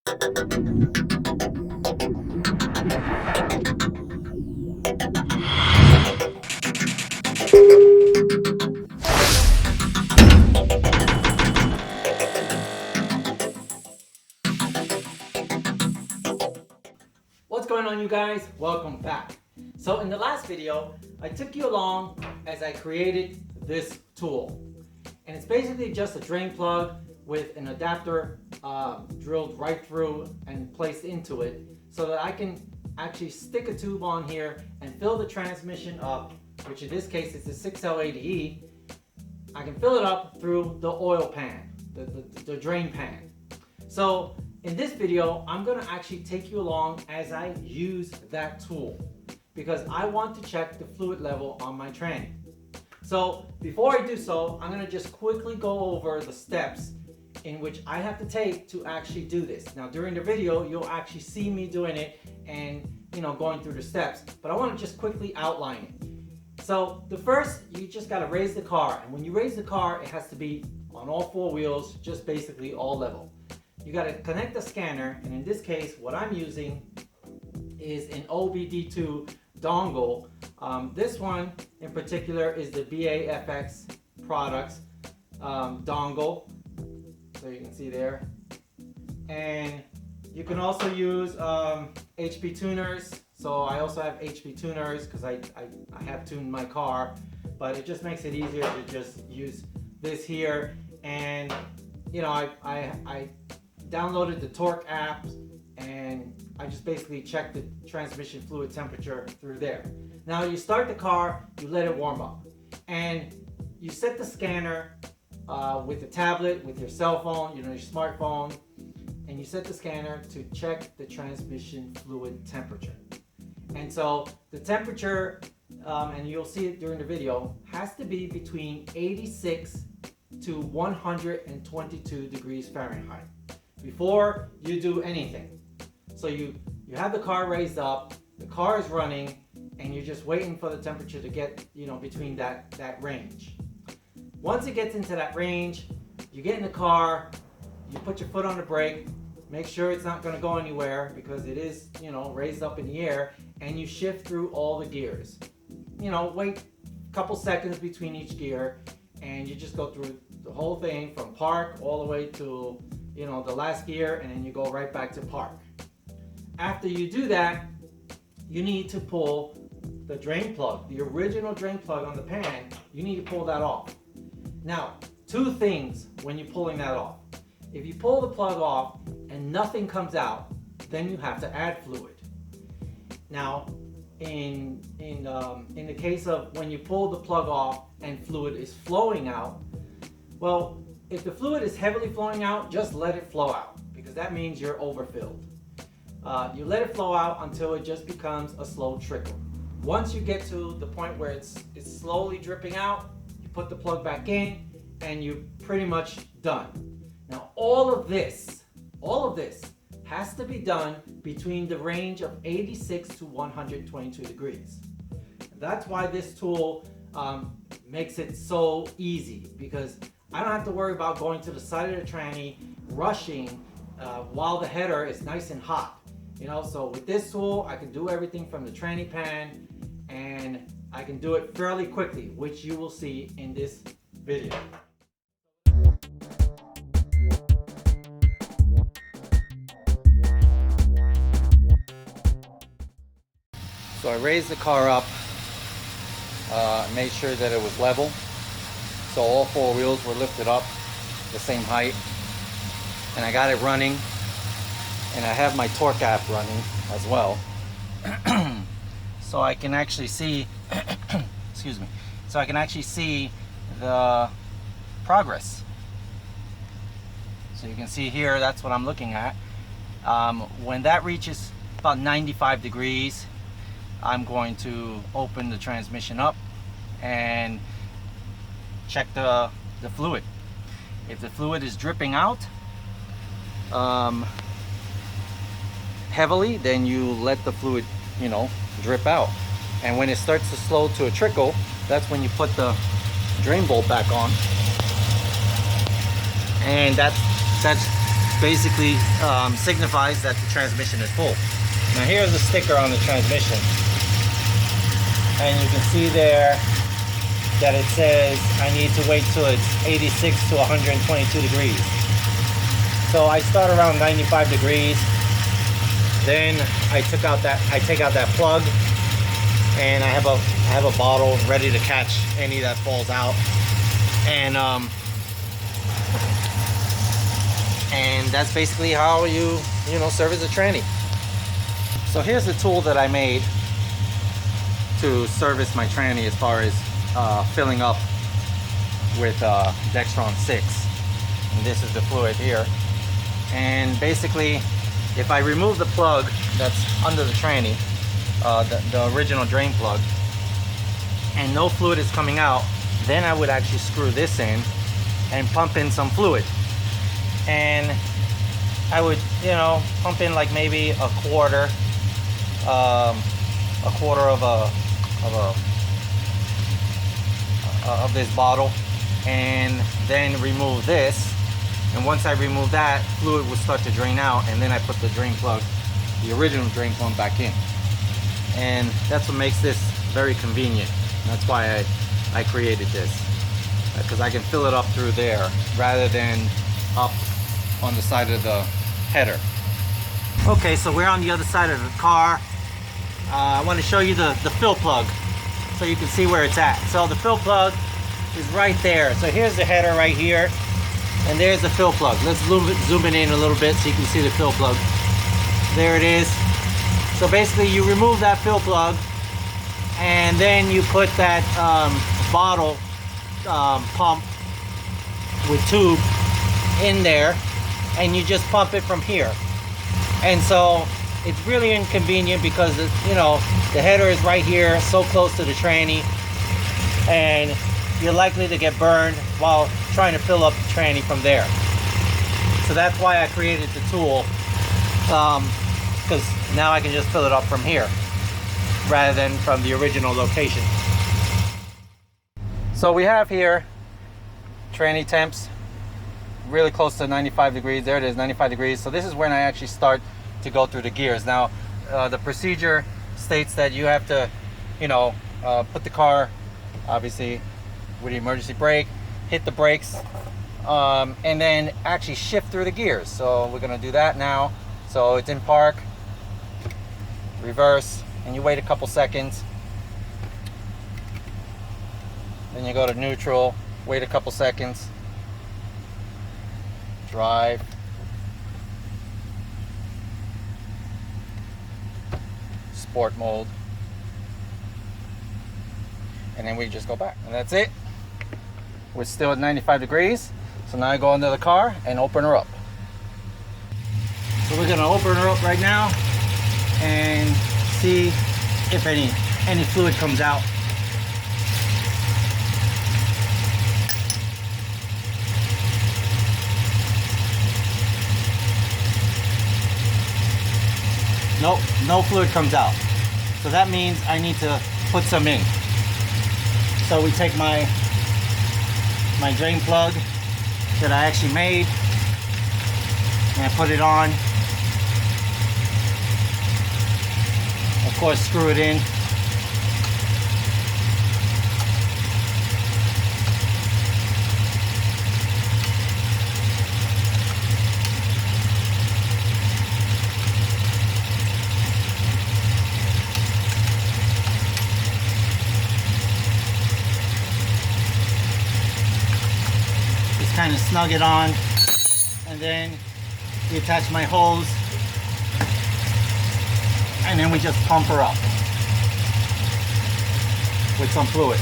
What's going on, you guys? Welcome back. So in the last video, I took you along as I created this tool. And it's basically just a drain plug with an adapter drilled right through and placed into it so that I can actually stick a tube on here and fill the transmission up, which in this case is the 6L80E. I can fill it up through the oil pan, the drain pan. So in this video, I'm going to actually take you along as I use that tool because I want to check the fluid level on my tranny. So before I do so, I'm going to just quickly go over the steps in which I have to take to actually do this. Now during the video, you'll actually see me doing it and going through the steps, but I want to just quickly outline it. So the first, you just got to raise the car, and when you raise the car, it has to be on all four wheels, just basically all level. You got to connect the scanner, and in this case, what I'm using is an OBD2 dongle. This one in particular is the BAFX Products dongle, so you can see there. And you can also use HP tuners. So I also have HP tuners because I have tuned my car, but it just makes it easier to just use this here. And I downloaded the torque app, and I just basically checked the transmission fluid temperature through there. Now you start the car, you let it warm up, and you set the scanner with the tablet, with your cell phone, your smartphone, and you set the scanner to check the transmission fluid temperature. And so the temperature, and you'll see it during the video, has to be between 86 to 122 degrees Fahrenheit before you do anything. So you have the car raised up, the car is running, and you're just waiting for the temperature to get between that range. Once it gets into that range, you get in the car, you put your foot on the brake, make sure it's not going to go anywhere because it is raised up in the air, and you shift through all the gears. Wait a couple seconds between each gear, and you just go through the whole thing from park all the way to the last gear, and then you go right back to park. After you do that, you need to pull the drain plug, the original drain plug on the pan. You need to pull that off. Now, two things when you're pulling that off. If you pull the plug off and nothing comes out, then you have to add fluid. Now, in the case of when you pull the plug off and fluid is flowing out, well, if the fluid is heavily flowing out, just let it flow out because that means you're overfilled. You let it flow out until it just becomes a slow trickle. Once you get to the point where it's slowly dripping out, you put the plug back in and you're pretty much done. Now all of this has to be done between the range of 86 to 122 degrees. That's why this tool makes it so easy, because I don't have to worry about going to the side of the tranny, rushing while the header is nice and hot. So with this tool, I can do everything from the tranny pan, and I can do it fairly quickly, which you will see in this video. So I raised the car up, made sure that it was level. So all four wheels were lifted up the same height, and I got it running, and I have my torque app running as well. So I can actually see, excuse me, so I can actually see the progress. So you can see here, that's what I'm looking at. When that reaches about 95 degrees, I'm going to open the transmission up and check the fluid. If the fluid is dripping out heavily, then you let the fluid drip out, and when it starts to slow to a trickle, that's when you put the drain bolt back on, and that's basically signifies that the transmission is full. Now here's the sticker on the transmission, and you can see there that it says I need to wait till it's 86 to 122 degrees. So I start around 95 degrees. Then I take out that plug, and I have a bottle ready to catch any that falls out, and that's basically how you service a tranny. So here's the tool that I made to service my tranny as far as filling up with Dextron 6. And this is the fluid here. And basically, if I remove the plug that's under the tranny, the original drain plug, and no fluid is coming out, then I would actually screw this in and pump in some fluid. And I would, pump in like maybe a quarter of this bottle, and then remove this. And once I remove that, fluid will start to drain out, and then I put the drain plug, the original drain plug, back in. And that's what makes this very convenient. That's why I created this, because I can fill it up through there rather than up on the side of the header. Okay, so we're on the other side of the car. I want to show you the fill plug so you can see where it's at. So the fill plug is right there. So here's the header right here, and there's the fill plug. Let's zoom it in a little bit so you can see the fill plug. There it is. So basically you remove that fill plug, and then you put that bottle pump with tube in there, and you just pump it from here. And so it's really inconvenient because the header is right here, so close to the tranny, and you're likely to get burned while trying to fill up the tranny from there. So that's why I created the tool, because now I can just fill it up from here rather than from the original location. So we have here tranny temps really close to 95 degrees. There it is, 95 degrees. So this is when I actually start to go through the gears. Now the procedure states that you have to put the car obviously with the emergency brake, hit the brakes, and then actually shift through the gears. So we're gonna do that now. So it's in park, reverse, and you wait a couple seconds. Then you go to neutral, wait a couple seconds, drive, sport mode, and then we just go back, and that's it. We're still at 95 degrees. So now I go into the car and open her up. So we're gonna open her up right now and see if any fluid comes out. Nope, no fluid comes out. So that means I need to put some in. So we take my drain plug that I actually made, and I put it on. Of course, screw it in. Kind of snug it on, and then we attach my hose, and then we just pump her up with some fluid.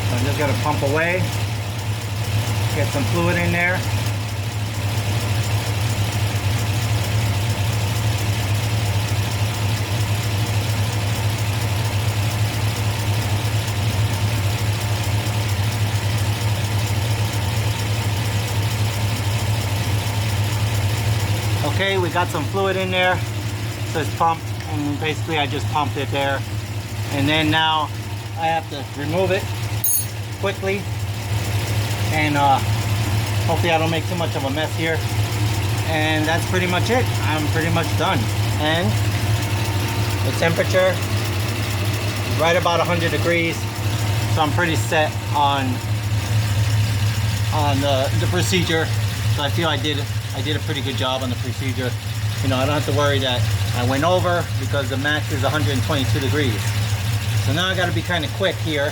So I'm just going to pump away. Get some fluid in there. Okay, we got some fluid in there. So it's pumped, and basically I just pumped it there. And then now I have to remove it quickly. And hopefully I don't make too much of a mess here. And that's pretty much it. I'm pretty much done. And the temperature is right about 100 degrees. So I'm pretty set on the procedure. So I feel I did a pretty good job on the procedure. You know, I don't have to worry that I went over because the max is 122 degrees. So now I got to be kind of quick here.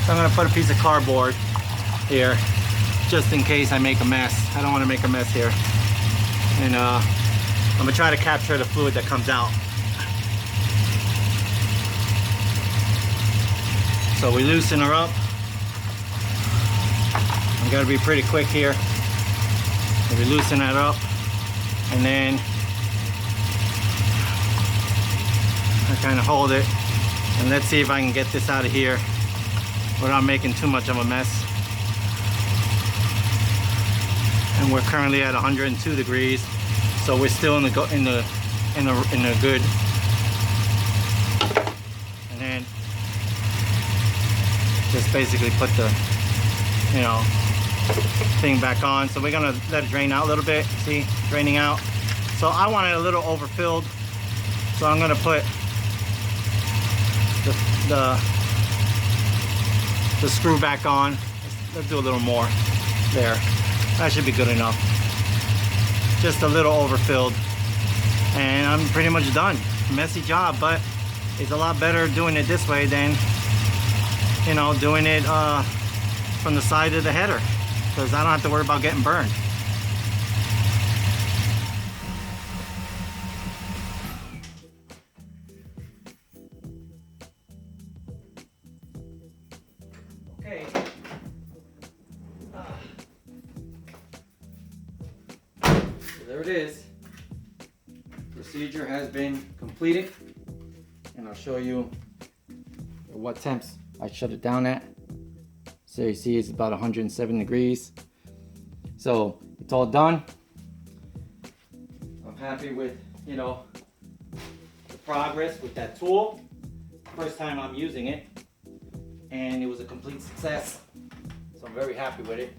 So I'm going to put a piece of cardboard here just in case I make a mess. I don't want to make a mess here. And I'm going to try to capture the fluid that comes out. So we loosen her up. I'm going to be pretty quick here. So we loosen that up. And then I kind of hold it. And let's see if I can get this out of here without making too much of a mess. And we're currently at 102 degrees, so we're still in the good. And then just basically put the, you know, thing back on. So we're gonna let it drain out a little bit. See, draining out. So I want it a little overfilled, so I'm gonna put the screw back on. Let's do a little more there. That should be good enough. Just a little overfilled, and I'm pretty much done. Messy job, but it's a lot better doing it this way than, you know, doing it from the side of the header, because I don't have to worry about getting burned. Okay. So there it is. Procedure has been completed, and I'll show you what temps I shut it down at. So you see it's about 107 degrees. So it's all done. I'm happy with, you know, the progress with that tool. First time I'm using it, and it was a complete success. So I'm very happy with it.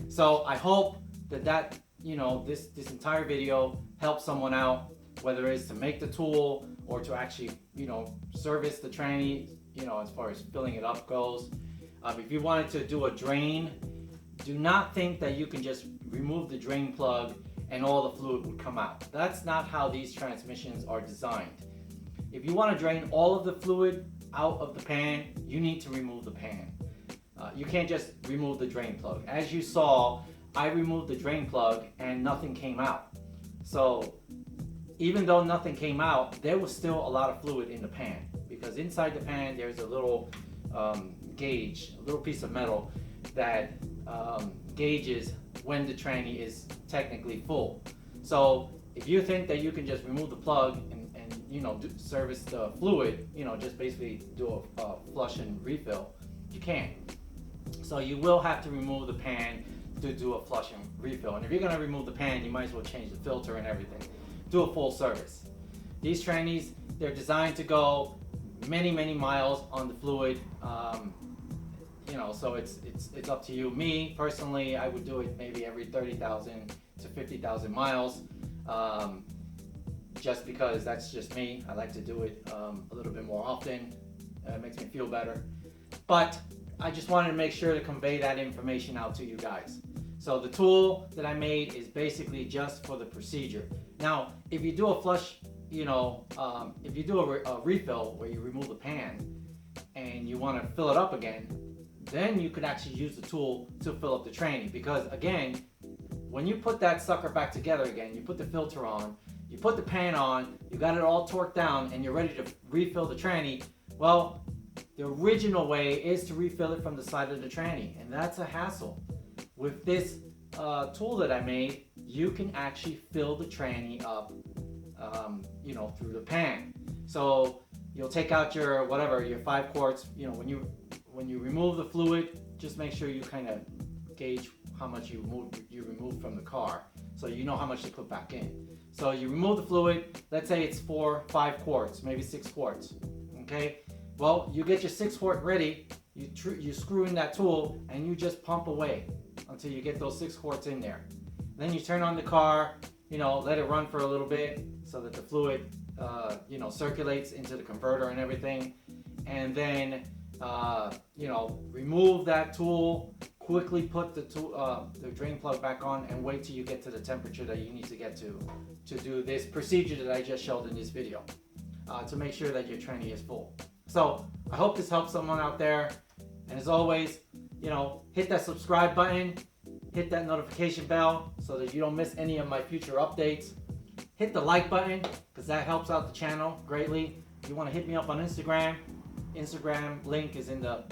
So I hope that you know, this entire video helps someone out, whether it's to make the tool or to actually, you know, service the tranny, you know, as far as filling it up goes. If you wanted to do a drain, do not think that you can just remove the drain plug and all the fluid would come out. That's not how these transmissions are designed. If you want to drain all of the fluid out of the pan, you need to remove the pan. You can't just remove the drain plug. As you saw, I removed the drain plug and nothing came out. So even though nothing came out, there was still a lot of fluid in the pan, because inside the pan there's a little gauge, a little piece of metal that gauges when the tranny is technically full. So if you think that you can just remove the plug and you know, service the fluid, you know, just basically do a flush and refill, you can't. So you will have to remove the pan to do a flush and refill. And if you're going to remove the pan, you might as well change the filter and everything. Do a full service. These trannies, they're designed to go many miles on the fluid. You know, so it's up to you. Me personally, I would do it maybe every 30,000 to 50,000 miles, just because that's just me. I like to do it a little bit more often. It makes me feel better. But I just wanted to make sure to convey that information out to you guys. So the tool that I made is basically just for the procedure. Now, if you do a flush, you know, if you do a refill where you remove the pan and you want to fill it up again, then you could actually use the tool to fill up the tranny. Because again, when you put that sucker back together again, you put the filter on, you put the pan on, you got it all torqued down, and you're ready to refill the tranny. Well, the original way is to refill it from the side of the tranny, and that's a hassle. With this tool that I made, you can actually fill the tranny up, you know, through the pan. So you'll take out your whatever, your 5 quarts. You know, when you remove the fluid, just make sure you kind of gauge how much you remove from the car. so you know how much to put back in. So you remove the fluid, let's say it's 4, 5 quarts, maybe 6 quarts, okay? Well, you get your 6 quart ready, you screw in that tool, and you just pump away until you get those 6 quarts in there. Then you turn on the car, you know, let it run for a little bit so that the fluid, you know, circulates into the converter and everything. And then, you know, remove that tool, quickly put the drain plug back on, and wait till you get to the temperature that you need to get to do this procedure that I just showed in this video, to make sure that your tranny is full. So I hope this helps someone out there. And as always, you know, hit that subscribe button, hit that notification bell so that you don't miss any of my future updates. Hit the like button because that helps out the channel greatly. If you want to hit me up on Instagram link is in the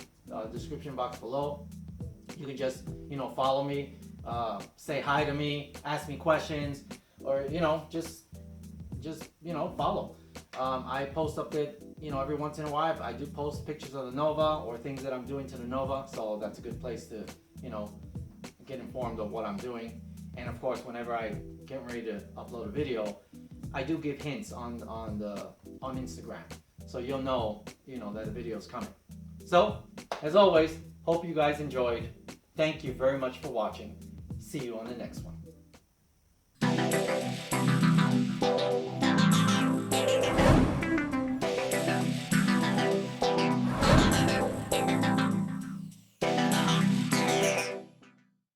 description box below. You can just, you know, follow me, say hi to me, ask me questions, or, you know, just you know, follow. I post update, you know, every once in a while. I do post pictures of the Nova or things that I'm doing to the Nova, so that's a good place to, you know, get informed of what I'm doing. And of course, whenever I get ready to upload a video, I do give hints on Instagram, so you'll know, you know, that a video is coming. So, as always, hope you guys enjoyed. Thank you very much for watching. See you on the next one.